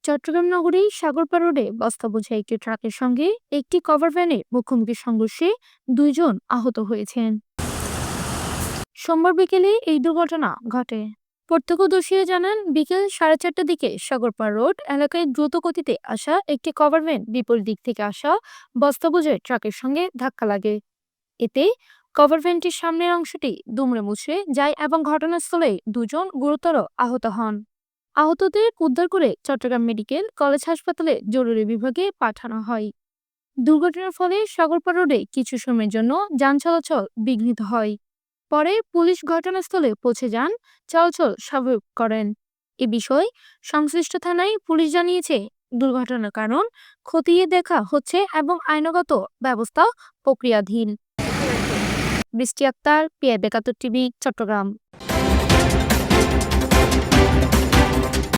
চট্টগ্রাম নগরীর সাগরপাড় রোডে বস্তা বোঝাই একটি ট্রাকের সঙ্গে একটি কভার ভ্যানের মুখোমুখি সংঘর্ষে 2 জন আহত হয়েছেন। সোমবার বিকেলে এই দুর্ঘটনা ঘটে। প্রত্যক্ষদর্শীরা জানান, বিকেল 4:30টার দিকে সাগরপাড় রোড এলাকায় দ্রুত গতিতে আসা একটি কভার ভ্যান বিপরীত দিক থেকে আসা বস্তা বোঝাই ট্রাকের সঙ্গে ধাক্কা লাগে। এতে কভার ভ্যানটির সামনের অংশটি দুমড়ে মুচড়ে যায় এবং ঘটনাস্থলে 2 জন গুরুতর আহত হন। আহতদের উদ্ধার করে চট্টগ্রাম মেডিকেল কলেজ হাসপাতালে জরুরি বিভাগে পাঠানো হয়। দুর্ঘটনার ফলে সাগরপাড় রোডে কিছু সময়ের জন্য যান চলাচল বিঘ্নিত হয়। পরে পুলিশ ঘটনাস্থলে পৌঁছে যান, চলাচল স্বাভাবিক করেন। এ বিষয়ে সংশ্লিষ্ট থানায় পুলিশ জানিয়েছে, দুর্ঘটনার কারণ খতিয়ে দেখা হচ্ছে এবং আইনগত ব্যবস্থা প্রক্রিয়াধীন। বৃষ্টি আক্তার, PI ৭২ টিভি, চট্টগ্রাম।